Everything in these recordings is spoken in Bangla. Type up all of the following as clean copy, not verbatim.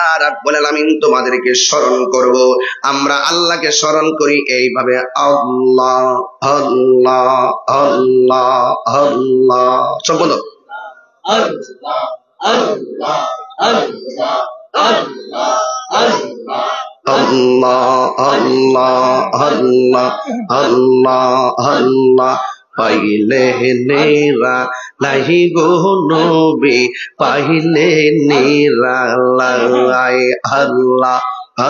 আল্লাহ রাব্বুল আলামিন তোমাদেরকে স্মরণ করব। আমরা আল্লাহকে স্মরণ করি এইভাবে, আল্লাহ আল্লাহ আল্লাহ আল্লাহ। সব বলো, আল্লাহ আল্লাহ আল্লাহ আল্লাহ আল্লাহ আল্লাহ আল্লাহ আল্লাহ আল্লাহ আল্লাহ। পাইলে নেরা লাহি গো নবী, পাইলে নেরা লাই আল্লাহ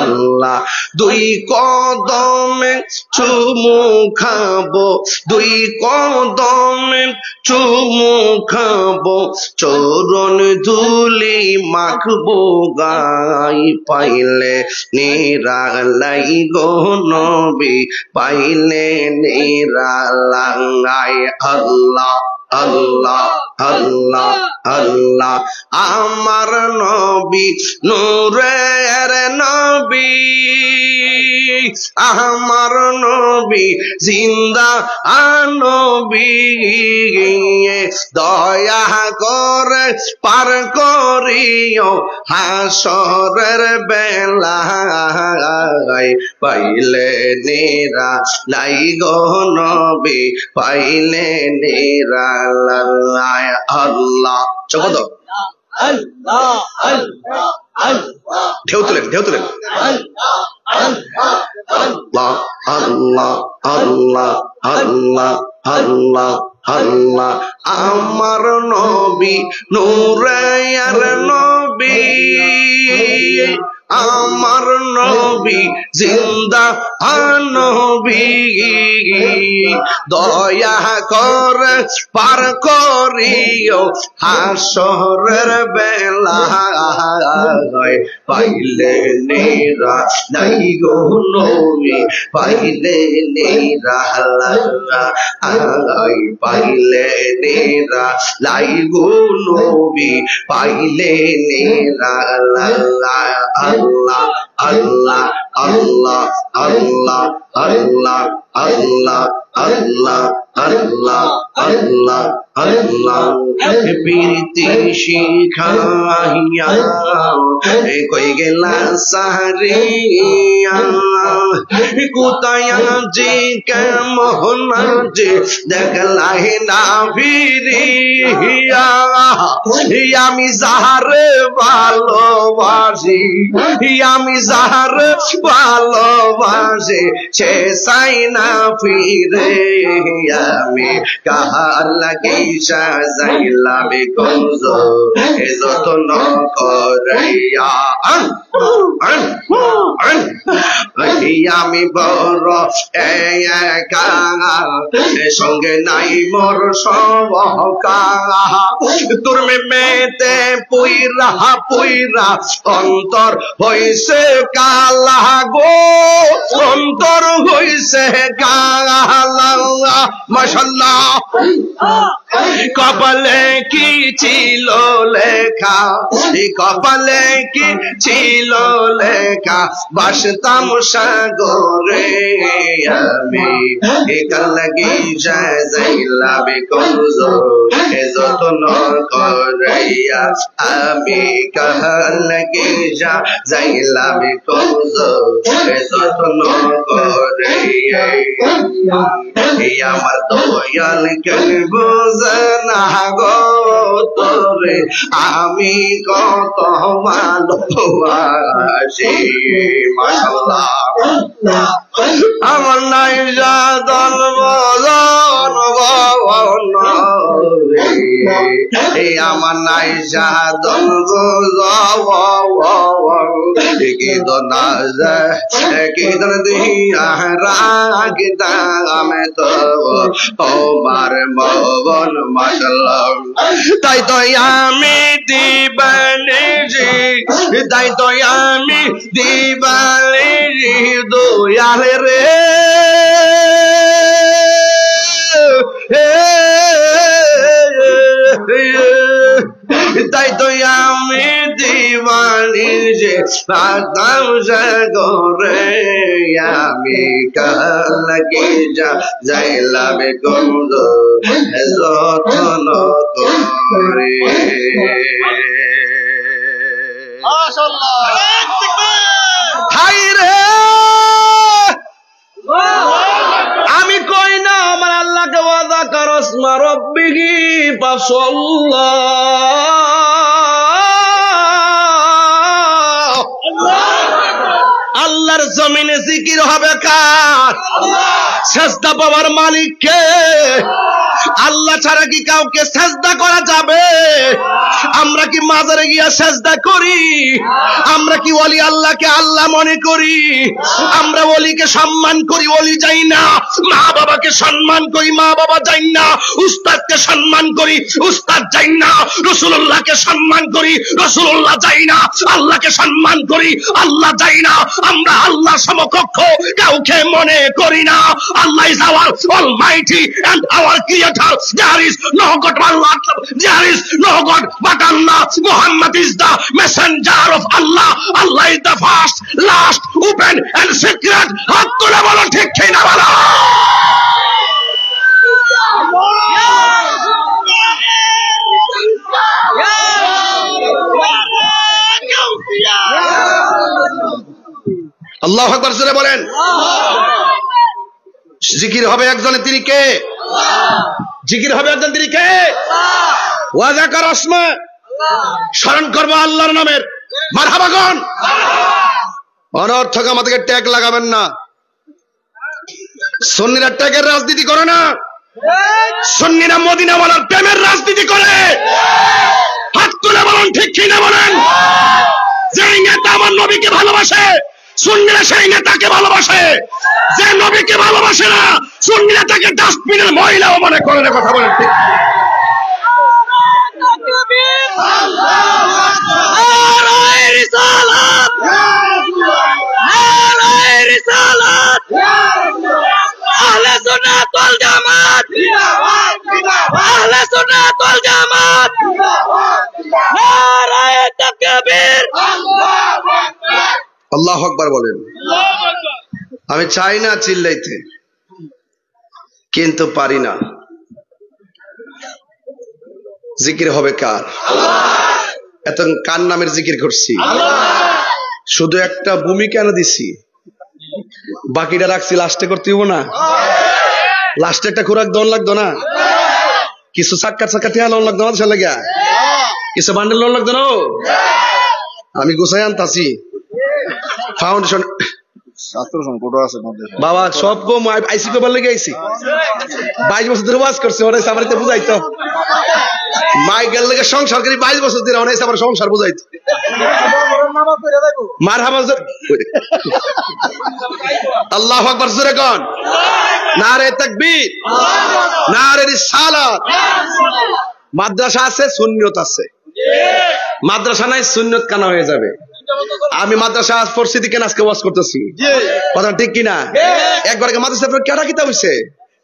আল্লাহ। দুই কদমে চুমু খাবো, দুই কদমে চুমু খাবো, চরণ ধুলি মাখবো গাই। পাইলে নিরালাই গো নবী, পাইলে নিরালাই আল্লাহ আল্লাহ আল্লাহ আল্লাহ। আমার নবী নূরের নবী, আমার নবী জিন্দা নবী, দয়া করে পার করিও হাসরের বেলায়। পাইলে নিরা লাই গো নবী, পাইলে নিরা লাই আল্লাহ। চকদ আল্লাহ আল্লাহ আল্লাহ। ঢেউ তুলেন, ঢেউ তুলেন, আল্লাহ আল্লাহ আল্লাহ আল্লাহ আল্লাহ আল্লাহ আল্লাহ। আমার নবী নূরের নবী, আমার নবী জিন্দা নবী, দয়া করে পার করিও হাসরের বেলায়। পাইলে নিরা নাই গো নবী, পাইলে নিরা লাই, পাইলে নিরা লাই গো নবী, পাইলে নিরা লাই আল্লাহ আল্লাহ আল্লাহ আল্লাহ আল্লাহ আল্লাহ আল্লাহ আল্লাহ আল্লাহ আল্লাহ। প্রীতি শিখাইয়া কই গেলা সাহারিয়া, কোথায় যে কেমন যে দেখলাই না ফিরিয়া। আমি যাহারে ভালোবাসি, আমি যাহারে ভালোবাসি, সে চাই না ফিরে। আমি কাহার লাগি সাজাইলাম কুঞ্জ, এ যত্ন করিয়া আমি বড় একা, সঙ্গে নাই মোর সবকা। তোর মেতে পুইরা পুইরা অন্তর হইছে কালা গো, অন্তর হইছে কালা। মাশাআল্লাহ। কপালে কি ছিল লেখা, কপালে কি ছিল লেখা, বাসতাম সাগরে। আমি কার লাগি যাইলাম কুঞ্জ, এ যত্ন করিয়া। আমি কার লাগি যাইলাম কুঞ্জ, এ যত্ন করিয়া। আমার দয়াল কেন বোঝে না গো তোরে, আমি কত ভালোবাসি। মাশাআল্লাহ। আমার নাই যাদন বলন গন, আমার নাই যাদন কি দনা কি দন দিয়া রাগদাম তো আমার মন। মাশাআল্লাহ। তাই তো আমি দিবানে জি, তাই তো আমি দিবানে জি দয়াল রে। তাই তো আমি দিবানি যে রাতাম সাগরে। আমি কার লাগি যাইলাম কুঞ্জ, যত্ন করে। হাই রে, আমি কই না আমার আল্লাহকে ওয়াদা করস মা রব্বিহি ফাসাল্লাহ। আল্লাহর জমিনে জিকির হবে কার? সেজদা পাওয়ার মালিক কে? আল্লাহ ছাড়া কি কাউকে সেজদা করা যাবে? আমরা কি মাজারে গিয়া সেজদা করি? আমরা কি ওলি আল্লাহকে আল্লাহ মনে করি? আমরা ওলিকে সম্মান করি, ওলি যাই না। মা বাবাকে সম্মান করি, মা বাবা যাই না। উস্তাদকে সম্মান করি, উস্তাদ যাই না। রাসূলুল্লাহকে সম্মান করি, রাসূলুল্লাহ যাই না। আল্লাহকে সম্মান করি, আল্লাহ যাই না। আমরা আল্লাহ সমকক্ষ কাউকে মনে করি না। আল্লাহ is our almighty and our creator. There is no God but Allah. There is no God but Allah. Muhammad is the messenger of Allah. Allah is the first, last, open and secret. হাত তুলে বলো ঠিক কি না বলো। আল্লাহু আকবার জোরে বলেন। জিকির হবে একজনের, তিনি কে? জিকির হবে একজন, তিনি কে? ওয়াদা কর আসমা, স্মরণ করবো আল্লাহর নামের। মারহাবাগন। অনর্থক আমাদেরকে ট্যাগ লাগাবেন না। সুন্নিরা ট্যাগের রাজনীতি করে না, সুন্নিরা মদিনাওয়ালার প্রেমের রাজনীতি করে। হাত তুলে বলুন ঠিক কি না বলেন। যেই নেতা আমার নবীকে ভালোবাসে, সুন্নিরা সেই নেতাকে ভালোবাসে। যে নবীকে ভালোবাসে না, সুন্নিরা তাকে ডাস্টবিনের মহিলাও মনে করে না। কথা বলেন ঠিক। আহলে সুন্নাত ওয়াল জামাত, আহলে সুন্নাত ওয়াল জামাত, নারায়ে তাকবীর, আল্লাহু আকবার বলেন। আমি চাই না চিল্লাইতে, কিন্তু পারি না। জিকির হবে কার? এত কার নামের জিকির করছি? শুধু একটা ভূমিকা এনে দিছি, বাকিটা রাখছি লাস্টে করতে হবো না? লাস্টে একটা খোরাক দন লাগতো না? কিছু সাক্ষাৎ টিয়া লোন লাগতো না? লাগিয়া কিছু বান্ডেল লোন লাগতো না? আমি গোছাই আনতাছি ফাউন্ডেশন বাবা সব আইসি কবার লেগে আইসি। 22 বছর ধরে ওয়াজ করছে, ওরা সামারিতে বুঝাইতো। মাইকেল লেগে সংসার করি 22 বছর ধরে, ওরা আমার সংসার বুঝাইতো। মারহাবা। আল্লাহু আকবার জোরে কোন। নারে তাকবীর, নারে রিসালাত। মাদ্রাসা আছে, সুন্নিয়ত আছে। মাদ্রাসা নাই, সুন্নিয়ত কানা হয়ে যাবে। আমি মাদ্রাসা পরিস্থিতি কেন আজকে ওয়াজ করতেছি, কথা ঠিক কিনা? একবার মাদ্রাসা কেডা কিতা হইছে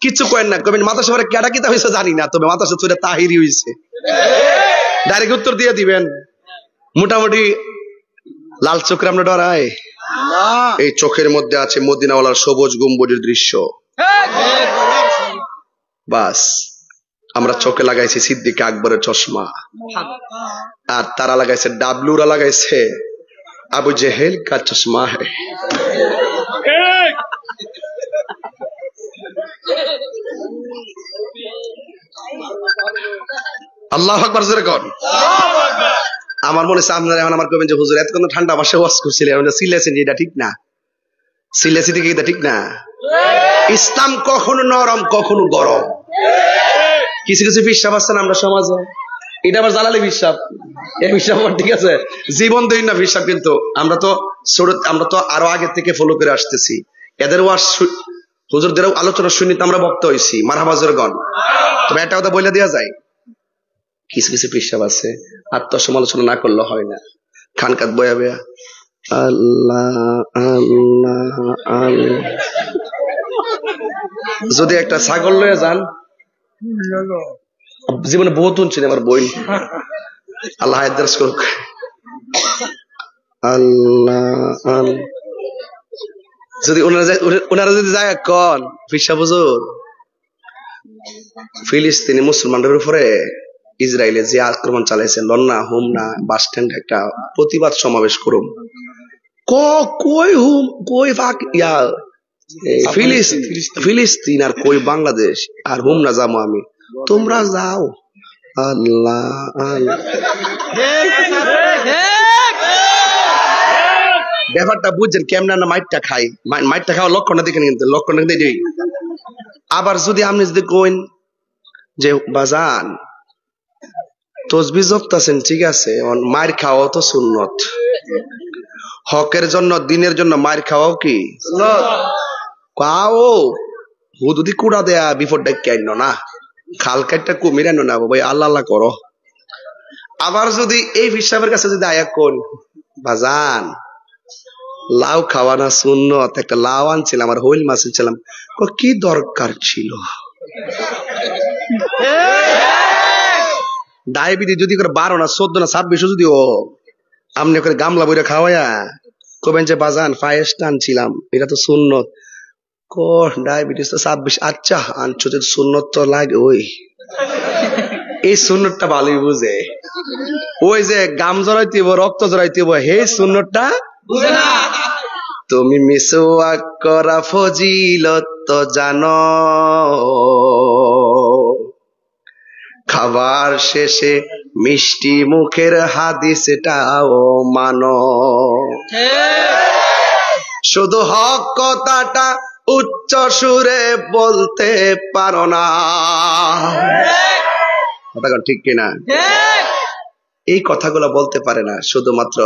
কিছু কয়েন না, কবেন মাদ্রাসা পরে কেডা কিতা হইছে জানি না, তবে মাদ্রাসা চলে তাহিরি হইছে। ডাইরেক্ট উত্তর দিয়ে দিবেন। মোটামুটি লাল চোখে আমরা ডরাই, এই চোখের মধ্যে আছে মদিনাওয়ালার সবুজ গম্বুজের দৃশ্য। বাস আমরা চোখে লাগাইছি সিদ্দিক আকবরের চশমা, আর তারা লাগাইছে, ডাবলুরা লাগাইছে আবু জেহেল কা চশমা হ্যায়। আল্লাহু আকবার জোরে কর। আমার মনে হচ্ছে আপনারা এখন আমার কবেন যে হুজুর এত ঠান্ডা মাসে ওয়াজ করছিলেন, সিলেছেন যে এটা ঠিক না, সিলেছি থেকে এটা ঠিক না। ইসলাম কখনো নরম কখনো গরম। কিছু কিছু বিশ্বাস আছে না আমরা সমাজে, এটা আবার জালালি বিশ্বাস, এই বিশ্বাস ঠিক আছে, জীবন দিন না বিশ্বাস। কিন্তু আমরা তো আরো আগে থেকে ফলো করে আসতেছি। এদের ওয়াজ হুজুরদের আলোচনা শুনিতে আমরা বক্তা হয়েছি। মারহাবা জোরে গণ। তবে একটা কথা বলে দেওয়া যায়, কিছু কিছু বিশ্বাস আছে আত্মসমালোচনা না করলে হয় না। খানকাত বয়া বয়া আল্লাহ আল্লাহ আল্লাহ, যদি একটা ছাগল লয়ে যান, জীবনে বহুত শুনছি আমার বই, আল্লাহ আদেশ করুক, আল্লাহ যদি ওনারা যদি যায় কন ফিসা বুঝুন ফিলিস্তিনি মুসলমানদের উপরে ইসরায়েলে যে আক্রমণ চালাইছে লন্না হুমনা বাস স্ট্যান্ড একটা প্রতিবাদ সমাবেশ করুম কই হুম কই ফিলিস্তিন আর কই বাংলাদেশ আর হুমনা যাবো আমি তোমরা যাও আল্লাহ ব্যাপারটা বুঝছেন কেমন না মাইটটা খাই মাইটটা খাওয়া লক্ষণটা দেখেন কিন্তু লক্ষণটা দেখে আবার যদি আপনি যদি কইন যে বাজান তসবি জপতাছেন ঠিক আছে মার খাওয়াও তো সুন্নত হকের জন্য দিনের জন্য মার খাওয়াও কি কাও হুদুদি কুড়া দেয়া বিপদটা কেন না খাল কাটটা কুমির আনো না ভাই আল্লাহ আল্লাহ করো আবার যদি এই হিসাবের কাছে যদি আয়া কোন বাজান লাউ খাওয়া না সুন্নত একটা লাউ আনছিলাম আর হইল মাছ ছিলাম কি দরকার ছিল ডায়াবেটিস যদি করে 12 না 14 না 26 যদি ও আমনে করে গামলা বইরা খাওয়ায়া কবেন যে বাজান ফায়েস টানছিলাম এটা তো সুন্নত ডায়াবেটিস তো 26 আচ্ছা আনছো যে সুন্নত তো লাগে ওই এই সুন্নতটা ভালোই বুঝে ওই যে গাম জড়াইতে রক্ত জড়াইতে হে সুন্নতটা বুঝে না তুমি মিসওয়াক করা ফজিলত তো জানো খাবার শেষে মিষ্টি মুখের হাদিসটাও মানো শুধু হক কথাটা উচ্চ সুরে বলতে পারো না কথা ঠিক কিনা এই কথাগুলো বলতে পারে না শুধুমাত্র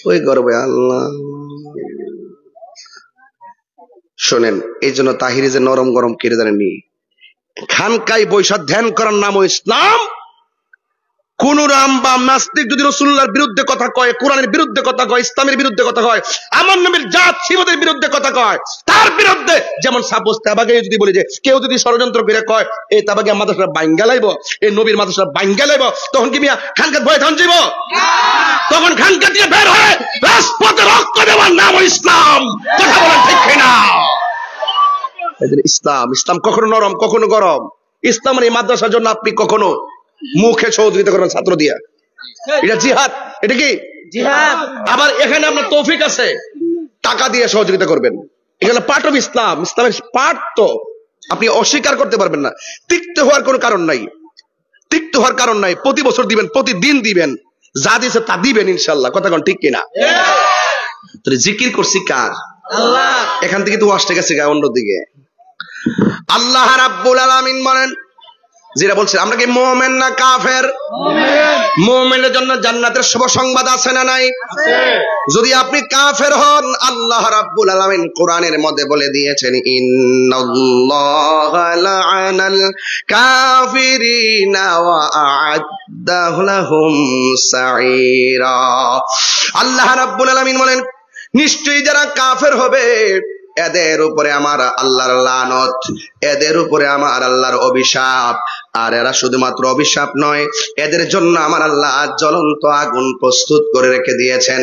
ওই গর্বে আল্লাহ শোনেন এই জন্য তাহিরি যে নরম গরম কেড়ে জানেননি খানকাই বৈশা ধ্যান করার নাম ইসলাম কোন রাম বা নাস্তিক যদি রাসূলুল্লাহর বিরুদ্ধে কথা কয় কোরআনের বিরুদ্ধে কথা কয় ইসলামের বিরুদ্ধে কথা কয় আমার নবীর জাত সিফাতের বিরুদ্ধে কথা কয় তার বিরুদ্ধে যেমন সাপোজ তাবাগে যদি বলি যে কেউ যদি ষড়যন্ত্র করে কয় এই তাবাগে মাদ্রাসা বাইঙ্গা লাইব এই নবীর মাদ্রাসা বাইঙ্গা লাইব তখন কি মিয়া খানকাত ভয় থাম যাইব তখন খানকাত দিয়ে বের হয়ে রাজপথে রক্ত দেওয়ার নাম ইসলাম কথা বলেন ঠিক কিনা ইসলাম ইসলাম কখনো নরম কখনো গরম ইসলামের এই মাদ্রাসার জন্য আপনি কখনো মুখে সহযোগিতা করবেন ছাত্র দিয়া এটা জিহাদ এটা কি জিহাদ আবার এখানে আপনার তৌফিক আছে টাকা দিয়ে সহযোগিতা করবেন এখানে পার্ট অফ ইসলাম ইসলামের পার্ট তো আপনি অস্বীকার করতে পারবেন না তিক্ত হওয়ার কোনো কারণ নাই তিক্ত হওয়ার কারণ নাই প্রতি বছর দিবেন প্রতিদিন দিবেন যা দিয়েছে তা দিবেন ইনশাল্লাহ কথা কোন ঠিক কিনা তাহলে জিকির করছি কার আল্লাহ এখান থেকে তো ওয়াজটা গেছে অন্যদিকে আল্লাহ রাব্বুল আলামিন বলেন যেটা বলছে আমরা কি মুমিন না কাফের মুমিনের জন্য জান্নাতের শুভ সংবাদ আছে না নাই যদি আপনি কাফের হন আল্লাহ রাব্বুল আলামিন কোরআনের মধ্যে বলে দিয়েছেন ইন্নাল্লাহা লা'আনাল কাফিরিনা ওয়া আ'আদ্দা লাহুম সাঈরা আল্লাহ রাব্বুল আলামিন বলেন নিশ্চয়ই যারা কাফের হবে এদের উপরে আমার আল্লাহর লানত এদের উপরে আমার আল্লাহর অভিশাপ আর এরা শুধুমাত্র অভিশাপ নয় এদের জন্য আমার আল্লাহ জ্বলন্ত আগুন প্রস্তুত করে রেখে দিয়েছেন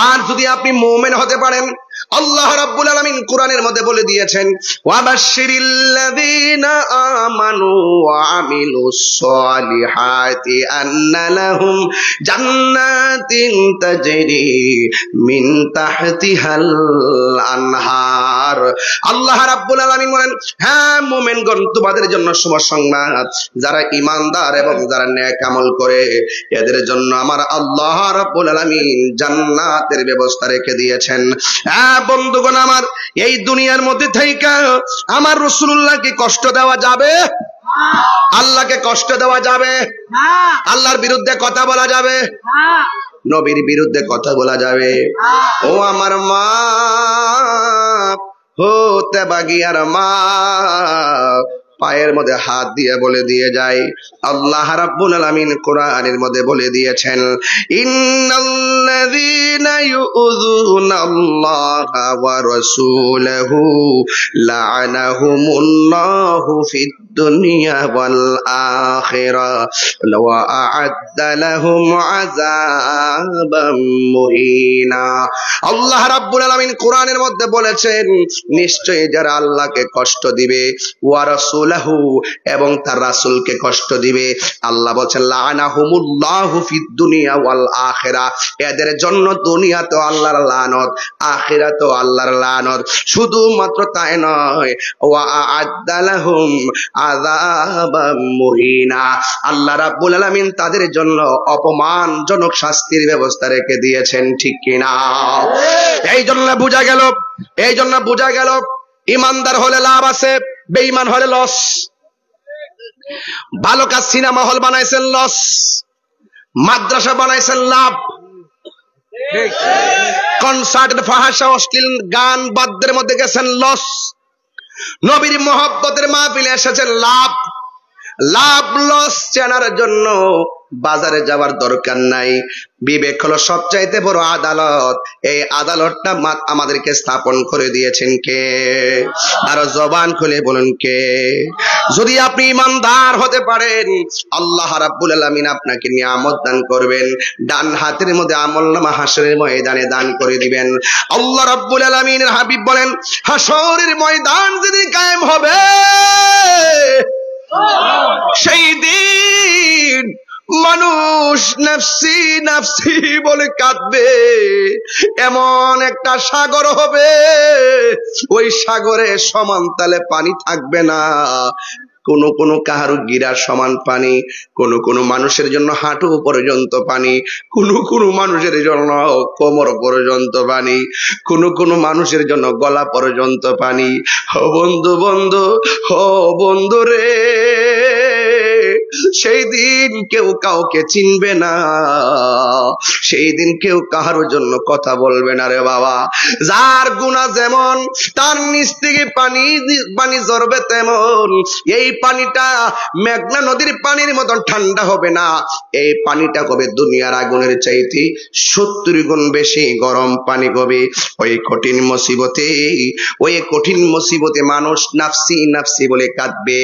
আর যদি আপনি মুমিন হতে পারেন আল্লাহ রাব্বুল আলামিন কোরআনের মধ্যে বলে দিয়েছেন ওয়াবাশশিরিল্লাযীনা আমানু ওয়া আমিলুস সলিহাতি আন্না লাহুম জান্নাতিন তাজরি মিন তাহতিহাল আনহার আল্লাহ রাব্বুল আলামিন বলেন হ্যাঁ মুমিনগণ তোমাদের জন্য শুভ সংবাদ যারা ঈমানদার এবং যারা নেক আমল করে এদের জন্য আমার আল্লাহ রাব্বুল আলামিন জান্নাতের ব্যবস্থা রেখে দিয়েছেন বন্ধুগণ আমার এই দুনিয়ার মধ্যে থেকে আমার রাসূলুল্লাহকে কষ্ট দেওয়া যাবে আল্লাহকে কষ্ট দেওয়া যাবে আল্লাহর বিরুদ্ধে কথা বলা যাবে নবীর বিরুদ্ধে কথা বলা যাবে ও আমার মা হতে বাগিয়ার মা পায়ের মধ্যে হাত দিয়ে বলে দিয়ে যায় আল্লাহ রাব্বুল আলামিন কোরআনের মধ্যে বলে দিয়েছেন ইন্নাল্লাযীনা ইউযুনাল্লাহা ওয়া রাসূলাহু লা'আনাহুমুল্লাহু ফিদ দুনিয়া ওয়াল আখিরাহ ওয়া আ'আদ্দা লাহুম আযাবাম মুহিনা আল্লাহ রাব্বুল আলামিন কোরআনের মধ্যে বলেছেন নিশ্চয়ই যারা আল্লাহকে কষ্ট দিবে ওয়া রাসূল রাসূলাহু, এবং তার রাসূলকে কষ্ট দিবে। আল্লাহ বলেন লাআনাহুমুল্লাহু ফিদ দুনিয়া ওয়াল আখিরা, এদের জন্য দুনিয়াতেও আল্লাহর লানত, আখিরাতেও আল্লাহর লানত। শুধুমাত্র তাই নয়, ওয়া আ'আদ্দা লাহুম আযাবাম মুহিনা, আল্লাহ রাব্বুল আলামিন তাদের জন্য অপমানজনক শাস্তির ব্যবস্থা রেখে দিয়েছেন। ঠিক কিনা? এই জন্য বোঝা গেল ইমানদার হলে লাভ আছে, বেঈমান হলে লস। ভালো কাজ সিনেমা হল বানাইছেন লস, মাদ্রাসা বানাইছেন লাভ, কনসার্টের ফাহাশা অশ্লীল গান বাদ্যের মধ্যে গেছেন লস, নবীর মহব্বতের মাহফিলে এসেছেন লাভ। লাভ লস চেনার জন্য বাজারে যাওয়ার দরকার নাই। বিবেক হলো সবচাইতে বড় আদালত। এই আদালতটা আমাদেরকে স্থাপন করে দিয়েছেন কে? আরো জবান খুলে বলুন কে? যদি আপনি ইমানদার হতে পারেন, আল্লাহ রাব্বুল আলামিন আপনাকে নিয়ামত দান করবেন, ডান হাতের মধ্যে আমলনামা হাসরের ময়দানে দান করে দিবেন। আল্লাহ রাব্বুল আলামিনের হাবিব বলেন, হাসরের ময়দান যেদিন কায়েম হবে, সেই দিন মানুষ নাফসি নাফসি বলে কাঁদবে। এমন একটা সাগর হবে, ওই সাগরে সমান তালে পানি থাকবে না। কোন কাহারু গিরার সমান পানি, কোন মানুষের জন্য হাঁটু পর্যন্ত পানি, কোন মানুষের জন্য কোমর পর্যন্ত পানি, কোন মানুষের জন্য গলা পর্যন্ত পানি। ও বন্ধু রে, সেই দিন কেউ কাউকে চিনবে না, সেই দিন কেউ কাহার জন্য কথা বলবে না রে বাবা। যার গুনাহ যেমন, তার নিচ থেকে পানি ঝরবে তেমন। এই পানিটা মেঘনা নদীর পানির মতন ঠান্ডা হবে না, এই পানিটা হবে দুনিয়ার আগুনের চাইতে 70 গুণ বেশি গরম পানি হবে। ওই কঠিন মুসিবতে মানুষ নাফসি নাফসি বলে কাঁদবে।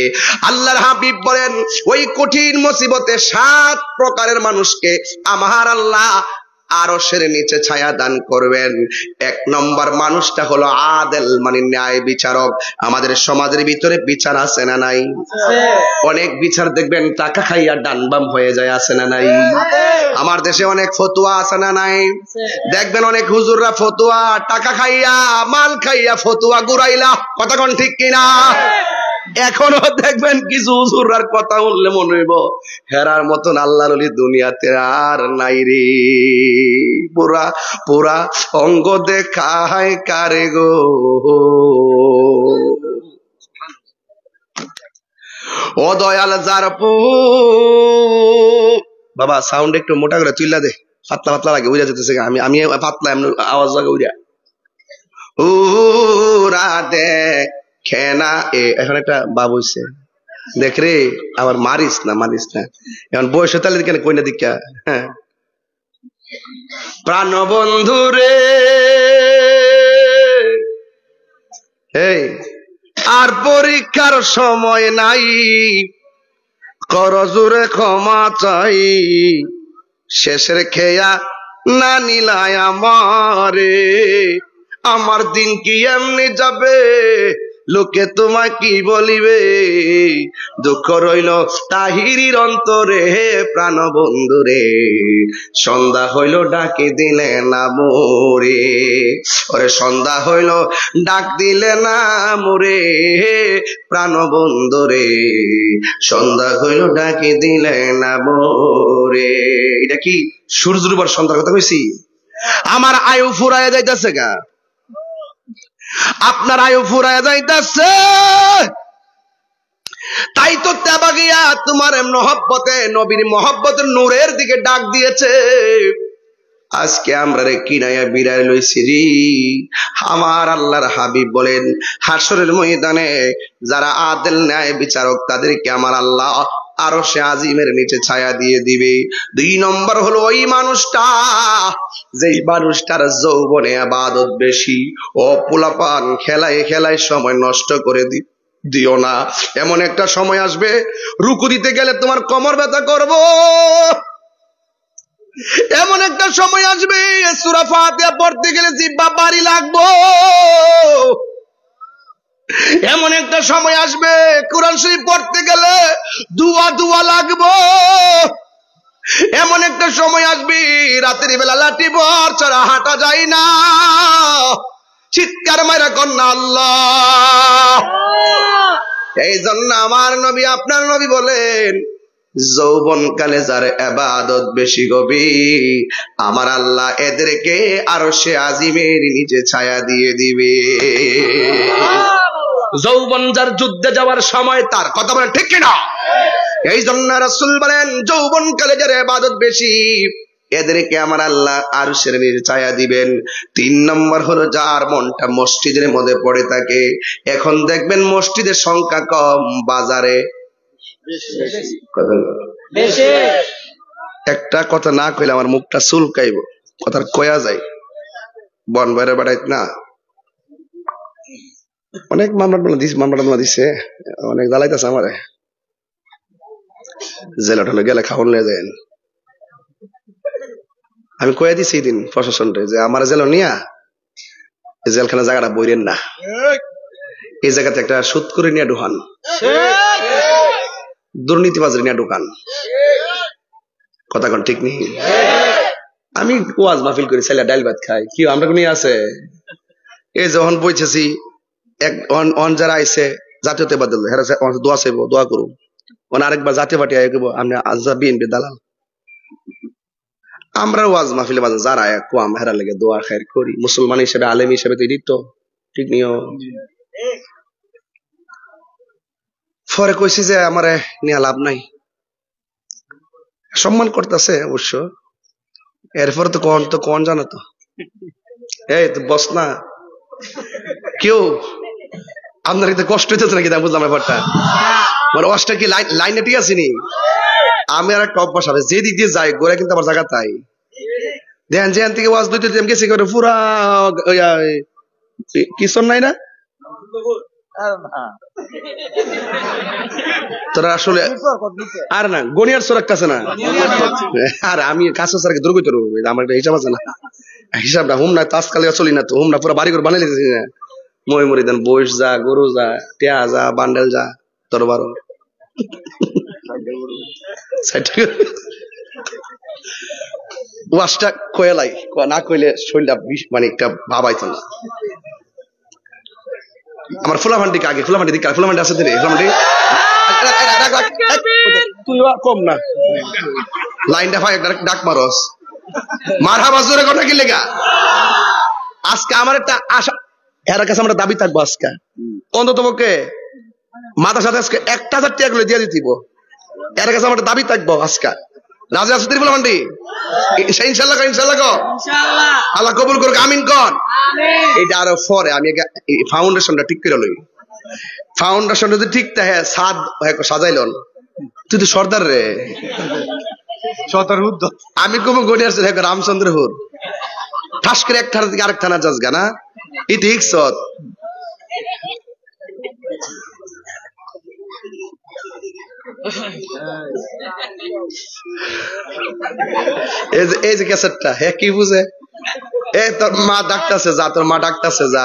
আল্লাহর হাবিব বলেন, ওই কঠিন মুসিবতে 7 প্রকারের মানুষকে আমার আল্লাহ আরশের নিচে ছায়া দান করবেন। 1 নম্বর মানুষটা হলো আদেল, মানে ন্যায় বিচারক। আমাদের সমাজের ভিতরে বিচার আছে না নাই? অনেক বিচার দেখবেন টাকা খাইয়া ডানবাম হয়ে যায়, আছে না নাই? আমার দেশে অনেক ফতুয়া আছে না নাই? দেখবেন অনেক হুজুররা ফতুয়া টাকা খাইয়া, মাল খাইয়া ফতুয়া গুরাইলা। কথা কোন ঠিক কিনা? এখনো দেখবেন কিছু হুজুররার কথা বললে মনে হইব হেরার মতন আল্লাহর ওলি দুনিয়াতে আর নাই রে। পুরা অঙ্গ দেখায় কারে গো, ও দয়াল জারপু। বাবা সাউন্ড একটু মোটা করে তুইলা দে, পাতলা পাতলা লাগে, বুঝা যেতেছে। আমি পাতলা এমন আওয়াজ লাগে উড়া। দে খেনা এখন একটা বাবু হইছে, দেখ রে, আবার মারিস না এখন বয়স তাহলে কেন কইনা দীক্ষা। হ্যাঁ, প্রাণ বন্ধু রে, এই আর পরীক্ষার সময় নাই, করজুরে ক্ষমা চাই, শেষের খেয়া না নিলায় আমারে, আমার দিন কি এমনি যাবে, লোকে তোমায় কি বলিবে, দুঃখ রইল তাহিরির অন্তরে, প্রাণ বন্ধু রে, সন্ধ্যা হইল ডাকে দিলে না মোরে, ওরে সন্ধ্যা হইল ডাক দিলে না মোরে, প্রাণ বন্ধু রে, সন্ধ্যা হইল ডাকে দিলে না মোরে। এটা কি সূর্যের উপর সন্ধ্যার কথা কইছি? আমার আয়ু ফুরায় যাইতেছে গা, আপনার আয়ু ফুরায় যাইতেছে, তাই তো তেবাগিয়া তোমার মহব্বতে, নবীর মহব্বতের নূরের দিকে ডাক দিয়েছে। আজকে আমরা রে কিনাইয়া বিরায় লইছি রে। আমার আল্লাহর হাবিব বলেন, হাসরের ময়দানে যারা আদেল ন্যায় বিচারক, তাদেরকে আমার আল্লাহ আরশে আজিমের নিচে ছায়া দিয়ে দিবে। 2 নম্বর হলো ওই মানুষটা, যেই মানুষটার যৌবনে ইবাদত বেশি। ও পোলাপান, খেলায় সময় নষ্ট করে দিও না। এমন একটা সময় আসবে, রুকু দিতে গেলে তোমার কোমর ব্যথা করব। এমন একটা সময় আসবে, সূরা ফাতিহা পড়তে গেলে জিহ্বা ভারী লাগবো। এমন একটা সময় আসবে কোরআন শরীফ পড়তে গেলে দুয়া লাগবো। এমন একটা সময় আসবে রাতের বেলা লাঠি ভর ছাড়া হাঁটা যায় না। চিৎকার মাইরা কন্যা আল্লাহ। এই জন্য আমার নবী আপনার নবী বলেন, যৌবন কালে যার ইবাদত বেশি গভীর, আমার আল্লাহ এদেরকে আরশে আজিমের নিচে ছায়া দিয়ে দিবে। যৌবন যার যুদ্ধে যাওয়ার সময় তার, কথা বলেন ঠিক কিনা? এই জন্য রাসূল বলেন যৌবন কালে যার ইবাদত বেশি, এদেরকে আমার আল্লাহ আরশের নিচে ছায়া দিবেন। 3 নম্বর হলো যার মনটা মসজিদের মধ্যে পড়ে থাকে। এখন দেখবেন মসজিদের সংখ্যা কম, বাজারে একটা কথা না কইলে আমার মুখটা চুলকাইব, কথা কয়া যায়। বন বাইরে বেড়াইত না, অনেক মামলা দিছে, অনেক জ্বালাইতেছে আমারে। জেলা ঠলে গেলে খাওয়ান নিয়ে যায়। আমি কয়ে দিছি এই দিন প্রশাসনরে যে আমার জেল নিয়া জেলখানা জায়গাটা বইরেন না, এই জায়গাতে একটা সুদ করে নিয়ে ঢুকান, দুর্নীতিবাজ নিয়ে ঢুকান। কথা কোন ঠিক নেই? আমি ওয়াজ মাহফিল করি, ছেলে ডাইল ভাত খাই, কি আমরা কোন আছে? এই যখন বইতেছি অন যারা আইছে জাতীয়তাবাদ দল, হেরা দোয়া চাইব, দোয়া করুন। আরেকবার জাতীয় পার্টি আয় করবো আমি বিএনপি দালাল। আমরা ওয়াজ মাহফিলে বাজার যারা কম হেরা লেগে দোয়া খায়ের করি, মুসলমান হিসেবে আলেম হিসেবে তো এটাই তো ঠিক নিও। পরে কইছি যে আমারে নিয়ে লাভ নাই, সম্মান করতেছে অবশ্য। এরপরে তো কোন জানো তো, এই তো বস না কেউ আপনার কিন্তু কষ্ট হইতেছে নাকি? বুঝলাম ব্যাপারটা, মানে অষ্টা কি লাইনে ঠিক আছে নি? আমি আর একটা অভ্যাস আছে, যে দিক দিয়ে যাই গোড়া কিন্তু আমার জায়গা তাই দেখেন, যেখান থেকে ওয়াজ দুইতে গেছি করে পুরা কিশোর নাই না তোরা আসলে আর না গনিয়ার সোর কাছে না, আর আমি কাছে সারকে দুর্গত আমার একটা হিসাব আছে না, হিসাবটা হুম না তাজকালে চলি না তো, হুম না পুরো বাড়ি করে বানাই লিখেছি না। মই মরি দেন বইস যা, গরু যা, টিয়া যা, বান্ডেল যা, তোর বারো ওয়াজটা কয়েলাই না কইলে শরীরটা মানে একটা ভাবাইতো না। আমার ফুলাভান্ডিকে আগে ফুলাভান্ডি দিকে, ফুলাভান্ডি আছে দিলে ফুলাভান্ডি তুই কম না লাইনটা ভাই ডাক মারস মার হাবা জোরে কথা কি লেগা। আজকে আমার একটা আশা, এর কাছে আমরা দাবি থাকবো আজকে অন্তত পক্ষে মাথার সাথে আজকে 1000 টাকা করে দিয়ে দিতিব, এর কাছে আমার দাবি থাকবো আজকে। রাজা আছে তিরপুল মান্ডি ইনশাআল্লাহ আল্লাহ কবুল করুক, আমিন কন। এটা আরো পরে আমি ফাউন্ডেশনটা ঠিক করে লই, ফাউন্ডেশন যদি ঠিক থাকে সাদ সাজাইলন, তুই তো সর্দার রে, আমি কব গড়িয়ার রামচন্দ্রপুর ঠাস করে এক থানা থেকে আরেক থানা যাস গা না, ইতিক সৎ এই যে ক্যাসেটটা হ্যাঁ কি বুঝে, এ তোর মা ডাকতেছে যা, তোর মা ডাকতেছে যা,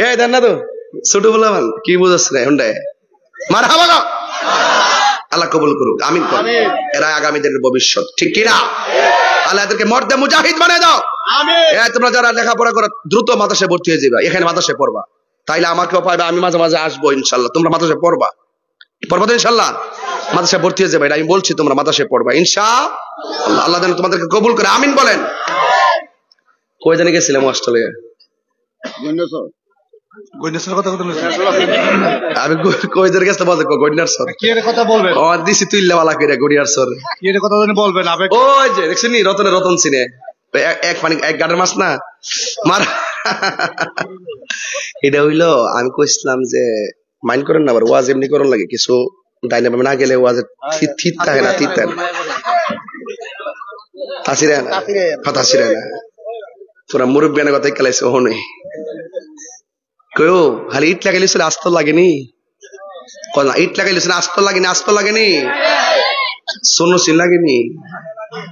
এই দেন না তো ছোট বলে কি বুঝাস রে হুন্ডায় মার হাবা গো। আল্লাহ কবুল করুক, আমিন করুন। এরা আগামী দিনের ভবিষ্যৎ, ঠিক কিনা? আল্লাহ এদেরকে মর্দে মুজাহিদ বানিয়ে দাও। তোমরা যারা লেখাপড়া করো দ্রুত মাদ্রাসায় ভর্তি হয়ে যাবে, এখানে মাদ্রাসায় পড়বা, তাইলে আমাকেও পাইবে, আমি মাঝে মাঝে আসবো ইনশাল্লাহ। তোমরা মাদ্রাসায় পড়বা তো ইনশাল্লাহ, মাদ্রাসায় ভর্তি হয়ে যাবে, এটা আমি বলছি, তোমরা মাদ্রাসায় পড়বা ইনশাআল্লাহ। আল্লাহ যেন তোমাদেরকে কবুল করে, আমিন বলেন। কই জানি গেছিলাম অস্ট্রেলে, আমি কইদের গেছে বলতে গড়িয়ার সর কি এর কথা বলবেন, ও দিছি তুইল্লা वाला কইরা গড়িয়ার সর কি এর কথা জানি বলবেন। আবেগ ওই যে দেখছেন নি রতন সিনে এক পানি এক গাড়ের মাছ না মার, এটা হইলো আমি কইছিলাম যে মাইন্ড করেন না, আবার ওয়াজ এমনি করন লাগে কিছু ডাইনে না গেলে ওয়াজ থিত থাকে না, থিত থাকে না, তাসিরে না তাসিরে না, তোরা মুরব্বিয়ানের কথা খেলাইছে ওহনে কয়ো খালি ইট লাগাইলে আস্ত লাগেনি, ইট লাগাইলে আস্ত লাগেনি, আস্ত লাগেনি, সোনো সিল লাগেনি,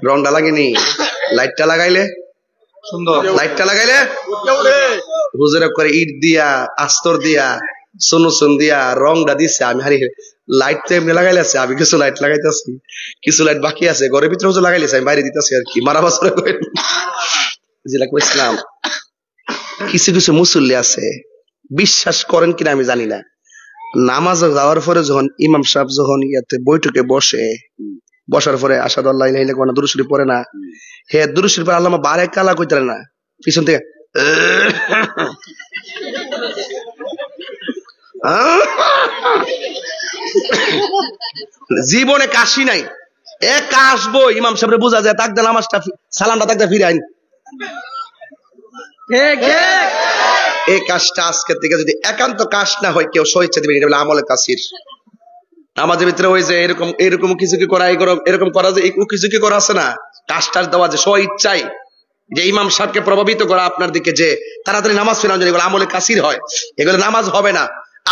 রংটা লাগেনি, লাইটটা লাগাইলে সুন্দর লাইটটা লাগাইলে হুজুরে করে ইট দিয়া আস্তর দিয়া সুনুসুন দিয়া রংটা দিচ্ছে। আমি হারি লাইট তো এমনি লাগাইলে আছে, আমি কিছু লাইট লাগাইতেছি, কিছু লাইট বাকি আছে ঘরের ভিতরে হুজুর লাগাইলেছে, আমি বাইরে দিতেছি আর কি। মারা বছর ইসলাম কিছু কিছু মুসল্লি আছে, বিশ্বাস করেন কিনা আমি জানি না, নামাজ যাওয়ার পরে যখন ইমাম সাহেব যখন ইয়াতে বৈঠকে বসে, বসার পরে আসাদু আল্লাহ ইলাহা ইল্লাল্লাহ দুরূদ শরীফ পড়ে না, হে দুরূদ শরীফ আল্লামা বারেক কালা কইতে না, পিছন থেকে জীবনে কাশি নাই, এ কাশবো ইমাম সাহেব বোঝা যায়, তাক দেন নামাজটা সালামটা তাক ফিরে আইন। এই কাজটা আজকের থেকে যদি একান্ত কাজ না হয়, কেউ স্বেচ্ছা দিবেন, এটা বলে আমলে কাসির। আমাদের ভিতরে ওই যে এরকম এরকম কিছু কি করা, এরকম করা, যে কিছু কি করা আছে না, কাজটা দেওয়া যে স্ব ইচ্ছায় যে ইমাম সাহেবকে প্রভাবিত করা আপনার দিকে, যে তাড়াতাড়ি নামাজ ফেরান, যদি এগুলো আমলে কাসির হয়, এগুলো নামাজ হবে না।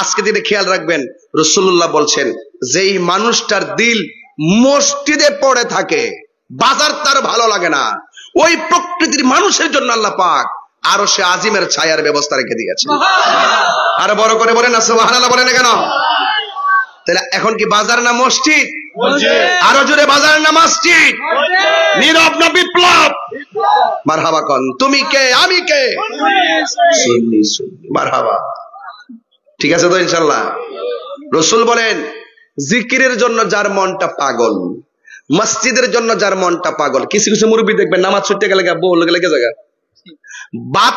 আজকে দিনে খেয়াল রাখবেন, রাসূলুল্লাহ বলছেন, যেই মানুষটার দিল মসজিদে পড়ে থাকে, বাজার তার ভালো লাগে না, ওই প্রকৃতির মানুষের জন্য আল্লাহ পাক আরো সে আজিমের ছায়ার ব্যবস্থা রেখে দিয়েছে। আরো বড় করে বলেন না সুবহানাল্লাহ, বলেন না কেন? তাহলে এখন কি বাজার না মসজিদ? আরো জোরে, বাজার না মসজিদ? নীরব না বিপ্লব? মারহাবা কোন, তুমি কে আমি কে? সুন্নি সুন্নি, মারহাবা। ঠিক আছে তো ইনশাআল্লাহ? রাসূল বলেন, জিকিরের জন্য যার মনটা পাগল, মসজিদের জন্য যার মনটা পাগল। কিছু কিছু মুরব্বি দেখবেন নামাজ ছুটতে গেলে বল লেগে জায়গা, বাপ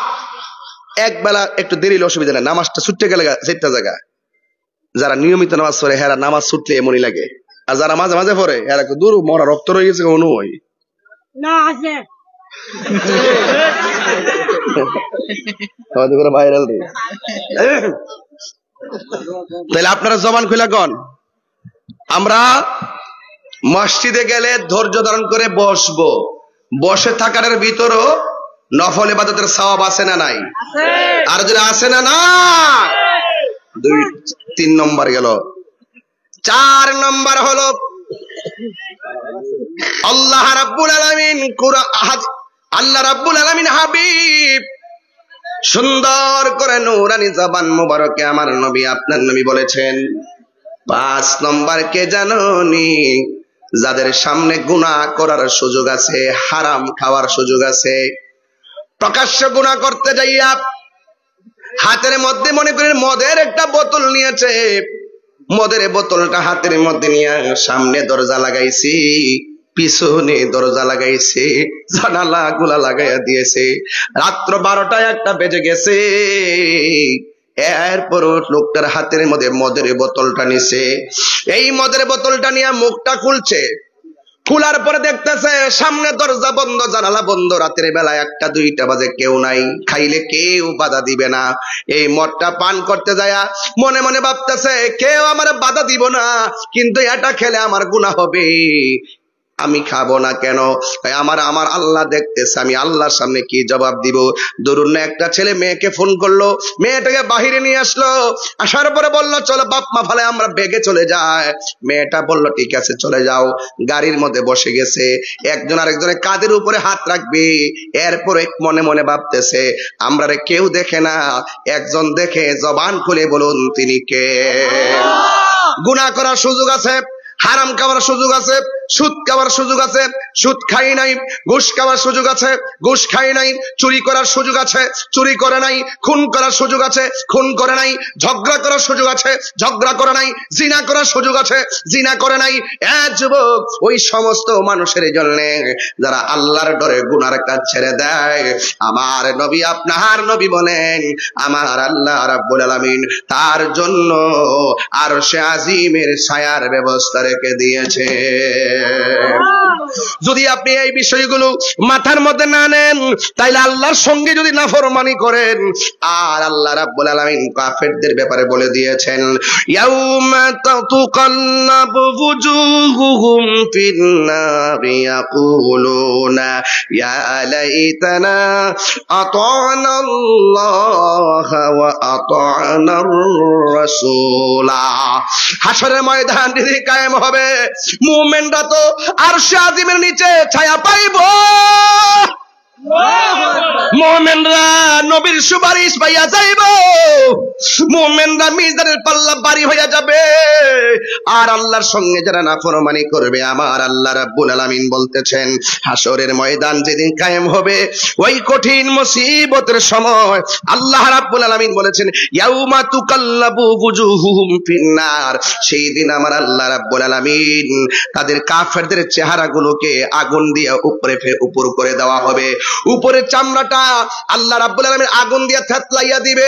এক বেলা একটু দেরি হলে অসুবিধা নেই, নামাজটা ছুটতে গেলে সেটা জায়গা। যারা নিয়মিত নামাজ পড়ে হেরা নামাজ ছুটলে এমনই লাগে, আর যারা মাঝে মাঝে পড়ে হেরা দূর মরা রক্ত রয়ে গেছে কোনো হয় না আছে। তাহলে আপনারা জবান খুলে কন, আমরা মসজিদে গেলে ধৈর্য ধারণ করে বসবো, বসে থাকার ভিতরও নফল ইবাদতের সওয়াব আছে না নাই? আর যদি আছে না না, 3 নম্বর গেল। 4 নম্বর হলো আল্লাহ রাব্বুল আলামিন আল্লাহ রাব্বুল আলামিন হাবিব সুন্দর করে নূরানি জবান মুবারকে আমার নবী আপনার নবী বলেছেন, 5 নম্বর কে জানোনি? যাদের সামনে গুনাহ করার সুযোগ আছে, হারাম খাওয়ার সুযোগ আছে, প্রকাশ্য গুনাহ করতে যাইয়া হাতের মধ্যে মনে করেন মদের একটা বোতল নিয়েছে, মদের বোতলটা হাতের মধ্যে নিয়ে সামনে দরজা লাগাইছি, পিছনে দরজা লাগাইছে, জানালা গুলা লাগাইয়া দিয়েছে, রাত্র 12টা 1টা বেজে গেছে, এরপর লোকটার হাতের মধ্যে মদের বোতলটা নিছে, এই মদের বোতলটা নিয়ে মুখটা খুলছে, খোলার পরে দেখতেছে সামনে দরজা বন্ধ, জানালা বন্ধ, রাতের বেলা 1টা 2টা বাজে, কেউ নাই, খাইলে কেউ বাধা দিবে না। এই মদটা পান করতে যায় মনে মনে ভাবতেছে কেউ আমার বাধা দিব না, কিন্তু এটা খেলে আমার গুনাহ হবে, আমি খাবো না কেন? আমার আল্লাহ দেখতেছে, আমি আল্লাহর সামনে কি জবাব দিব? ধরুন না একটা ছেলে মেয়েকে ফোন করলো, মেয়েটাকে বাহিরে নিয়ে আসলো, আসার পরে বললো চলো বাপ মা ফালে আমরা বেগে চলে যায়। মেয়েটা বললো ঠিক আছে চলে যাও, গাড়ির মধ্যে বসে গেছে, একজন আরেকজনের কাঁধের উপরে হাত রাখবে, এরপরে মনে মনে ভাবতেছে আমরা রে কেউ দেখে না, একজন দেখে, জবান খুলে বলুন তিনি কে? গুনাহ করার সুযোগ আছে, হারাম খাওয়ার সুযোগ আছে, সুদ খাওয়ার সুযোগ আছে, সুদ খাই নাই, ঘুষ খাওয়ার সুযোগ আছে, ঘুষ খাই নাই, চুরি করার সুযোগ আছে, চুরি করে নাই, খুন করার সুযোগ আছে, খুন করে নাই, ঝগড়া করার সুযোগ আছে, ঝগড়া করে নাই, জিনা করার সুযোগ আছে, জিনা করে নাই। যুবক, ওই সমস্ত মানুষের জন্য যারা আল্লাহর ডরে গুনার কাজ ছেড়ে দেয়, আমার নবী আপনার নবী বলেন আমার আল্লাহ রাব্বুল আলামিন তার জন্য আরশে আজিমের ছায়ার ব্যবস্থা রেখে দিয়েছে। যদি আপনি এই বিষয়গুলো মাথার মধ্যে না নেন, তাইলে আল্লাহর সঙ্গে যদি নাফরমানি করেন, আর আল্লাহ রাব্বুল আলামিন কাফেরদের ব্যাপারে বলে দিয়েছেন ইয়াউমা তাতুকাল্লাবু ওয়ুজুহুহুম ফিন-নারি ইয়াকুলুনা ইয়া লাইতানা আতানাল্লাহা ওয়া আতানার রাসূলা। হাশরের ময়দান যদি কায়েম হবে, মুমিনরা তো আরশে আজিমের নিচে ছায়া পাইব, মুমিনরা নবীর সুপারিশ পাইয়া যাইব, মুমিনরা মিজানের পাল্লা ভারী হইয়া যাবে। আর আল্লাহর সঙ্গে যারা নাফরমানি করবে, আমার আল্লাহ রাব্বুল আলামিন বলতেছেন হাসরের ময়দান যেদিন কায়েম হবে, ওই কঠিন মুসিবতের সময় আল্লাহ রাব্বুল আলামিন বলেছেন ইয়াউমা তুকাল্লাবু বুজুহুহুম ফিন্নার, সেই দিন আমার আল্লাহ রাব্বুল আলামিন তাদের কাফেরদের চেহারাগুলোকে আগুন দিয়ে উপর করে দেওয়া হবে। উপরের চামড়াটা আল্লাহ রাব্বুল আলামিন আগুন দিয়ে থেতলাইয়া দিবে।